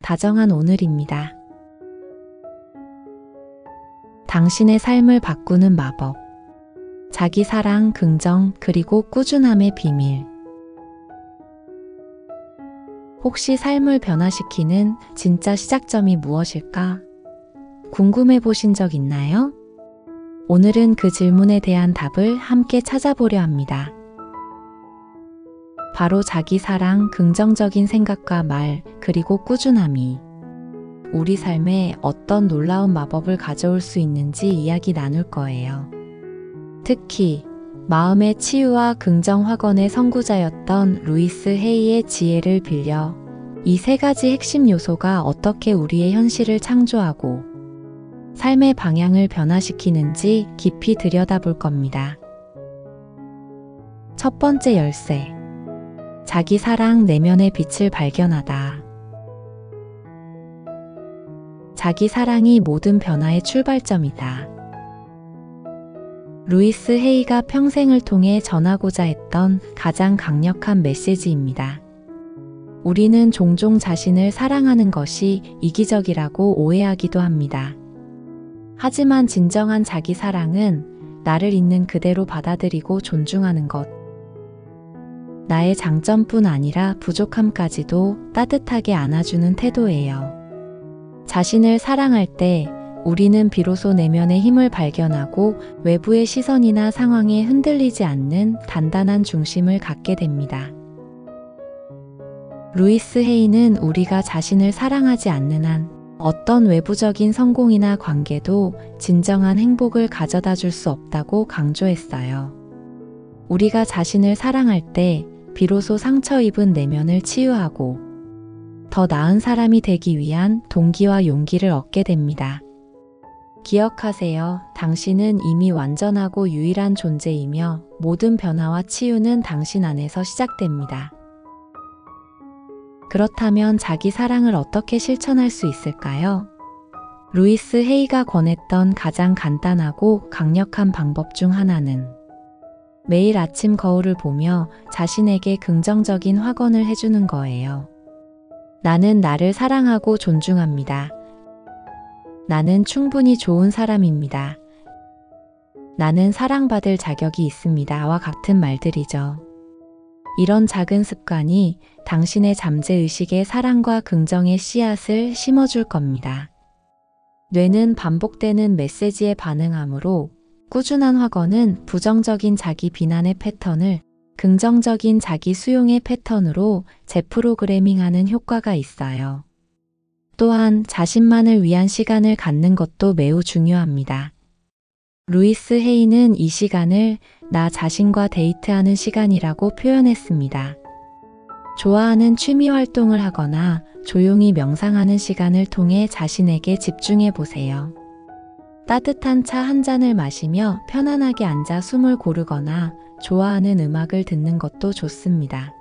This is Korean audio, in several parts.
다정한 오늘입니다. 당신의 삶을 바꾸는 마법. 자기 사랑, 긍정, 그리고 꾸준함의 비밀. 혹시 삶을 변화시키는 진짜 시작점이 무엇일까? 궁금해 보신 적 있나요? 오늘은 그 질문에 대한 답을 함께 찾아보려 합니다. 바로 자기 사랑, 긍정적인 생각과 말, 그리고 꾸준함이 우리 삶에 어떤 놀라운 마법을 가져올 수 있는지 이야기 나눌 거예요. 특히 마음의 치유와 긍정 확언의 선구자였던 루이스 헤이의 지혜를 빌려 이 세 가지 핵심 요소가 어떻게 우리의 현실을 창조하고 삶의 방향을 변화시키는지 깊이 들여다볼 겁니다. 첫 번째 열쇠. 자기 사랑, 내면의 빛을 발견하다. 자기 사랑이 모든 변화의 출발점이다. 루이스 헤이가 평생을 통해 전하고자 했던 가장 강력한 메시지입니다. 우리는 종종 자신을 사랑하는 것이 이기적이라고 오해하기도 합니다. 하지만 진정한 자기 사랑은 나를 있는 그대로 받아들이고 존중하는 것. 나의 장점뿐 아니라 부족함까지도 따뜻하게 안아주는 태도예요. 자신을 사랑할 때 우리는 비로소 내면의 힘을 발견하고 외부의 시선이나 상황에 흔들리지 않는 단단한 중심을 갖게 됩니다. 루이스 헤이는 우리가 자신을 사랑하지 않는 한 어떤 외부적인 성공이나 관계도 진정한 행복을 가져다 줄 수 없다고 강조했어요. 우리가 자신을 사랑할 때 비로소 상처 입은 내면을 치유하고 더 나은 사람이 되기 위한 동기와 용기를 얻게 됩니다. 기억하세요. 당신은 이미 완전하고 유일한 존재이며 모든 변화와 치유는 당신 안에서 시작됩니다. 그렇다면 자기 사랑을 어떻게 실천할 수 있을까요? 루이스 헤이가 권했던 가장 간단하고 강력한 방법 중 하나는 매일 아침 거울을 보며 자신에게 긍정적인 확언을 해주는 거예요. 나는 나를 사랑하고 존중합니다. 나는 충분히 좋은 사람입니다. 나는 사랑받을 자격이 있습니다. 와 같은 말들이죠. 이런 작은 습관이 당신의 잠재의식에 사랑과 긍정의 씨앗을 심어줄 겁니다. 뇌는 반복되는 메시지에 반응하므로 꾸준한 확언은 부정적인 자기 비난의 패턴을 긍정적인 자기 수용의 패턴으로 재프로그래밍하는 효과가 있어요. 또한 자신만을 위한 시간을 갖는 것도 매우 중요합니다. 루이스 헤이는 이 시간을 나 자신과 데이트하는 시간이라고 표현했습니다. 좋아하는 취미 활동을 하거나 조용히 명상하는 시간을 통해 자신에게 집중해 보세요. 따뜻한 차 한 잔을 마시며 편안하게 앉아 숨을 고르거나 좋아하는 음악을 듣는 것도 좋습니다.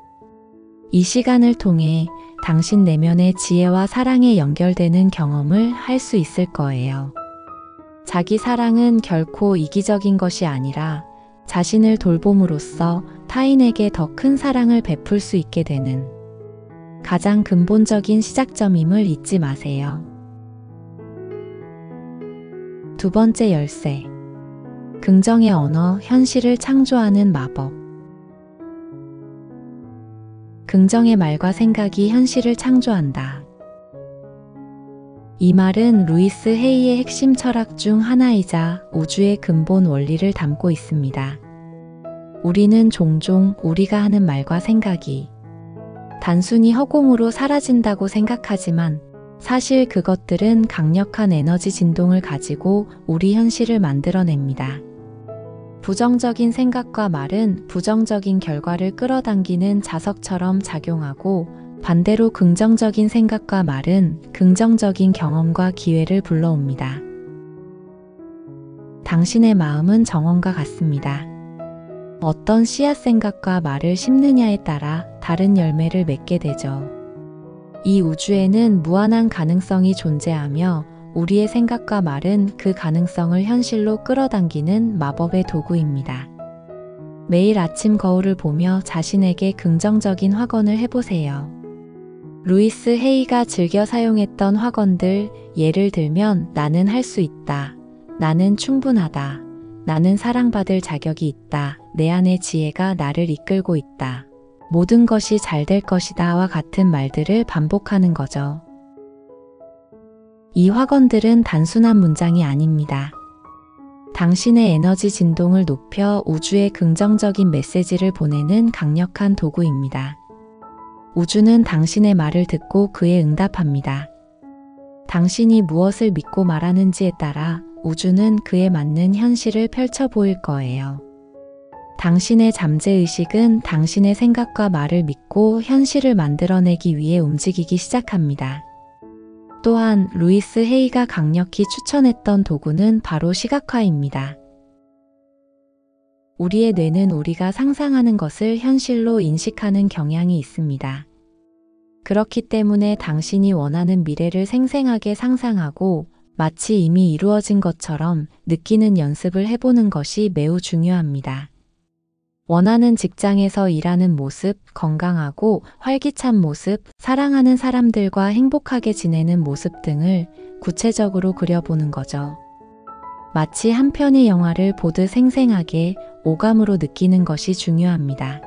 이 시간을 통해 당신 내면의 지혜와 사랑에 연결되는 경험을 할 수 있을 거예요. 자기 사랑은 결코 이기적인 것이 아니라 자신을 돌봄으로써 타인에게 더 큰 사랑을 베풀 수 있게 되는 가장 근본적인 시작점임을 잊지 마세요. 두 번째 열쇠. 긍정의 언어, 현실을 창조하는 마법. 긍정의 말과 생각이 현실을 창조한다. 이 말은 루이스 헤이의 핵심 철학 중 하나이자 우주의 근본 원리를 담고 있습니다. 우리는 종종 우리가 하는 말과 생각이 단순히 허공으로 사라진다고 생각하지만 사실 그것들은 강력한 에너지 진동을 가지고 우리 현실을 만들어냅니다. 부정적인 생각과 말은 부정적인 결과를 끌어당기는 자석처럼 작용하고 반대로 긍정적인 생각과 말은 긍정적인 경험과 기회를 불러옵니다. 당신의 마음은 정원과 같습니다. 어떤 씨앗 생각과 말을 심느냐에 따라 다른 열매를 맺게 되죠. 이 우주에는 무한한 가능성이 존재하며 우리의 생각과 말은 그 가능성을 현실로 끌어당기는 마법의 도구입니다. 매일 아침 거울을 보며 자신에게 긍정적인 확언을 해보세요. 루이스 헤이가 즐겨 사용했던 확언들, 예를 들면 나는 할 수 있다. 나는 충분하다. 나는 사랑받을 자격이 있다. 내 안의 지혜가 나를 이끌고 있다. 모든 것이 잘 될 것이다와 같은 말들을 반복하는 거죠. 이 확언들은 단순한 문장이 아닙니다. 당신의 에너지 진동을 높여 우주에 긍정적인 메시지를 보내는 강력한 도구입니다. 우주는 당신의 말을 듣고 그에 응답합니다. 당신이 무엇을 믿고 말하는지에 따라 우주는 그에 맞는 현실을 펼쳐 보일 거예요. 당신의 잠재의식은 당신의 생각과 말을 믿고 현실을 만들어내기 위해 움직이기 시작합니다. 또한 루이스 헤이가 강력히 추천했던 도구는 바로 시각화입니다. 우리의 뇌는 우리가 상상하는 것을 현실로 인식하는 경향이 있습니다. 그렇기 때문에 당신이 원하는 미래를 생생하게 상상하고 마치 이미 이루어진 것처럼 느끼는 연습을 해보는 것이 매우 중요합니다. 원하는 직장에서 일하는 모습, 건강하고 활기찬 모습, 사랑하는 사람들과 행복하게 지내는 모습 등을 구체적으로 그려보는 거죠. 마치 한 편의 영화를 보듯 생생하게 오감으로 느끼는 것이 중요합니다.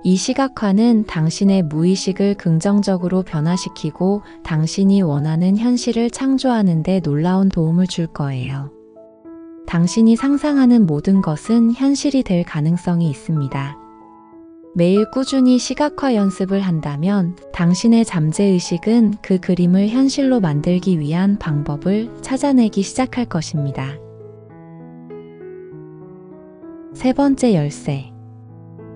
이 시각화는 당신의 무의식을 긍정적으로 변화시키고 당신이 원하는 현실을 창조하는 데 놀라운 도움을 줄 거예요. 당신이 상상하는 모든 것은 현실이 될 가능성이 있습니다. 매일 꾸준히 시각화 연습을 한다면 당신의 잠재의식은 그 그림을 현실로 만들기 위한 방법을 찾아내기 시작할 것입니다. 세 번째 열쇠.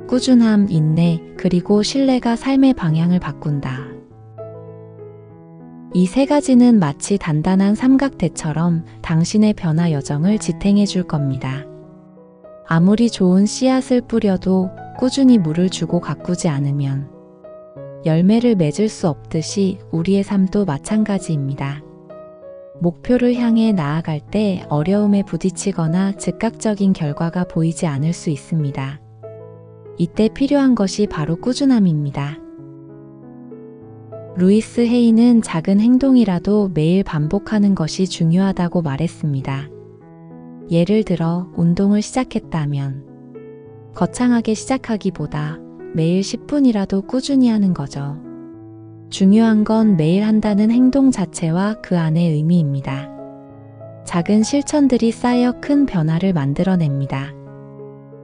꾸준함, 인내, 그리고 신뢰가 삶의 방향을 바꾼다. 이 세 가지는 마치 단단한 삼각대처럼 당신의 변화 여정을 지탱해 줄 겁니다. 아무리 좋은 씨앗을 뿌려도 꾸준히 물을 주고 가꾸지 않으면 열매를 맺을 수 없듯이 우리의 삶도 마찬가지입니다. 목표를 향해 나아갈 때 어려움에 부딪히거나 즉각적인 결과가 보이지 않을 수 있습니다. 이때 필요한 것이 바로 꾸준함입니다. 루이스 헤이는 작은 행동이라도 매일 반복하는 것이 중요하다고 말했습니다. 예를 들어 운동을 시작했다면 거창하게 시작하기보다 매일 10분이라도 꾸준히 하는 거죠. 중요한 건 매일 한다는 행동 자체와 그 안의 의미입니다. 작은 실천들이 쌓여 큰 변화를 만들어냅니다.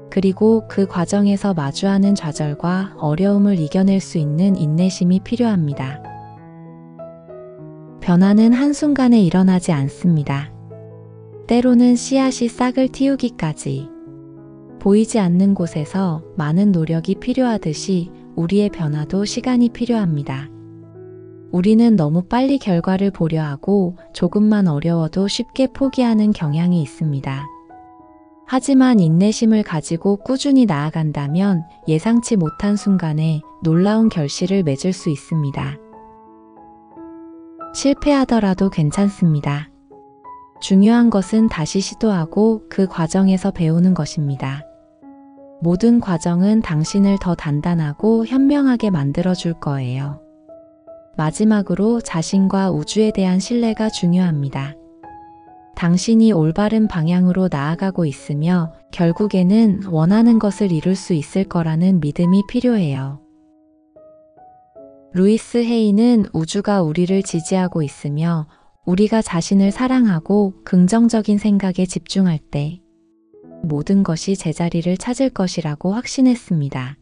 그리고 그 과정에서 마주하는 좌절과 어려움을 이겨낼 수 있는 인내심이 필요합니다. 변화는 한순간에 일어나지 않습니다. 때로는 씨앗이 싹을 틔우기까지 보이지 않는 곳에서 많은 노력이 필요하듯이 우리의 변화도 시간이 필요합니다. 우리는 너무 빨리 결과를 보려 하고 조금만 어려워도 쉽게 포기하는 경향이 있습니다. 하지만 인내심을 가지고 꾸준히 나아간다면 예상치 못한 순간에 놀라운 결실을 맺을 수 있습니다. 실패하더라도 괜찮습니다. 중요한 것은 다시 시도하고 그 과정에서 배우는 것입니다. 모든 과정은 당신을 더 단단하고 현명하게 만들어줄 거예요. 마지막으로 자신과 우주에 대한 신뢰가 중요합니다. 당신이 올바른 방향으로 나아가고 있으며 결국에는 원하는 것을 이룰 수 있을 거라는 믿음이 필요해요. 루이스 헤이는 우주가 우리를 지지하고 있으며 우리가 자신을 사랑하고 긍정적인 생각에 집중할 때 모든 것이 제자리를 찾을 것이라고 확신했습니다.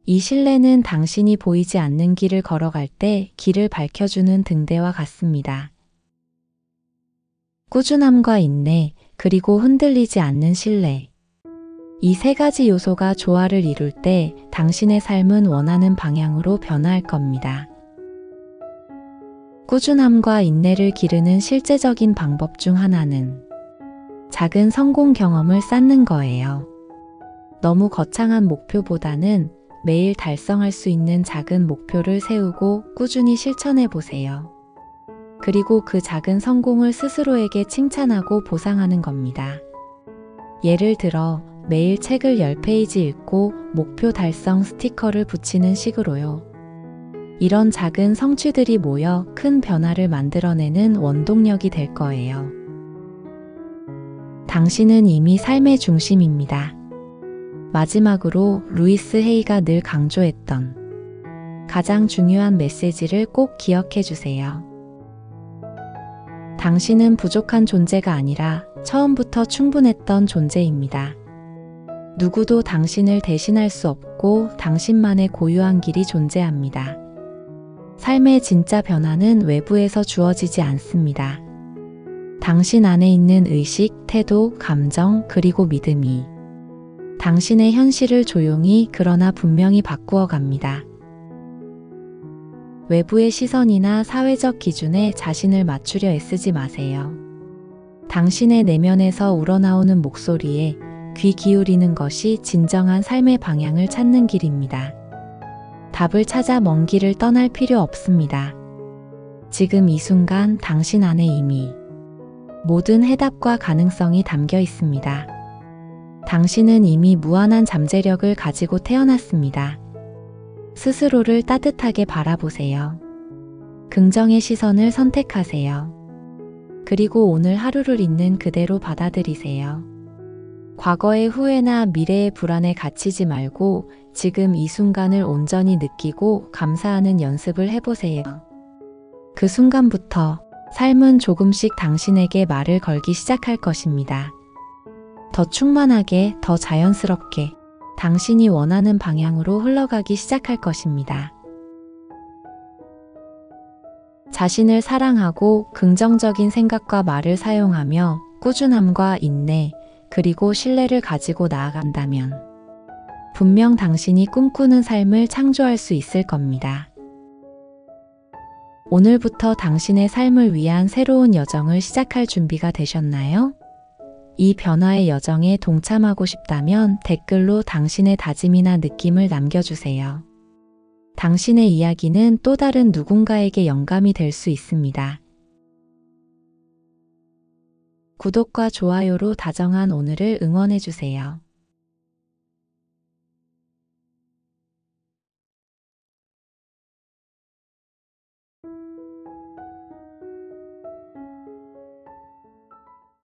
이 신뢰는 당신이 보이지 않는 길을 걸어갈 때 길을 밝혀주는 등대와 같습니다. 꾸준함과 인내, 그리고 흔들리지 않는 신뢰. 이 세 가지 요소가 조화를 이룰 때 당신의 삶은 원하는 방향으로 변화할 겁니다. 꾸준함과 인내를 기르는 실제적인 방법 중 하나는 작은 성공 경험을 쌓는 거예요. 너무 거창한 목표보다는 매일 달성할 수 있는 작은 목표를 세우고 꾸준히 실천해 보세요. 그리고 그 작은 성공을 스스로에게 칭찬하고 보상하는 겁니다. 예를 들어 매일 책을 10페이지 읽고 목표 달성 스티커를 붙이는 식으로요. 이런 작은 성취들이 모여 큰 변화를 만들어내는 원동력이 될 거예요. 당신은 이미 삶의 중심입니다. 마지막으로 루이스 헤이가 늘 강조했던 가장 중요한 메시지를 꼭 기억해 주세요. 당신은 부족한 존재가 아니라 처음부터 충분했던 존재입니다. 누구도 당신을 대신할 수 없고 당신만의 고유한 길이 존재합니다. 삶의 진짜 변화는 외부에서 주어지지 않습니다. 당신 안에 있는 의식, 태도, 감정, 그리고 믿음이 당신의 현실을 조용히 그러나 분명히 바꾸어 갑니다. 외부의 시선이나 사회적 기준에 자신을 맞추려 애쓰지 마세요. 당신의 내면에서 우러나오는 목소리에 귀 기울이는 것이 진정한 삶의 방향을 찾는 길입니다. 답을 찾아 먼 길을 떠날 필요 없습니다. 지금 이 순간 당신 안에 이미 모든 해답과 가능성이 담겨 있습니다. 당신은 이미 무한한 잠재력을 가지고 태어났습니다. 스스로를 따뜻하게 바라보세요. 긍정의 시선을 선택하세요. 그리고 오늘 하루를 있는 그대로 받아들이세요. 과거의 후회나 미래의 불안에 갇히지 말고 지금 이 순간을 온전히 느끼고 감사하는 연습을 해보세요. 그 순간부터 삶은 조금씩 당신에게 말을 걸기 시작할 것입니다. 더 충만하게, 더 자연스럽게 당신이 원하는 방향으로 흘러가기 시작할 것입니다. 자신을 사랑하고 긍정적인 생각과 말을 사용하며 꾸준함과 인내, 그리고 신뢰를 가지고 나아간다면 분명 당신이 꿈꾸는 삶을 창조할 수 있을 겁니다. 오늘부터 당신의 삶을 위한 새로운 여정을 시작할 준비가 되셨나요? 이 변화의 여정에 동참하고 싶다면 댓글로 당신의 다짐이나 느낌을 남겨주세요. 당신의 이야기는 또 다른 누군가에게 영감이 될 수 있습니다. 구독과 좋아요로 다정한 오늘을 응원해주세요.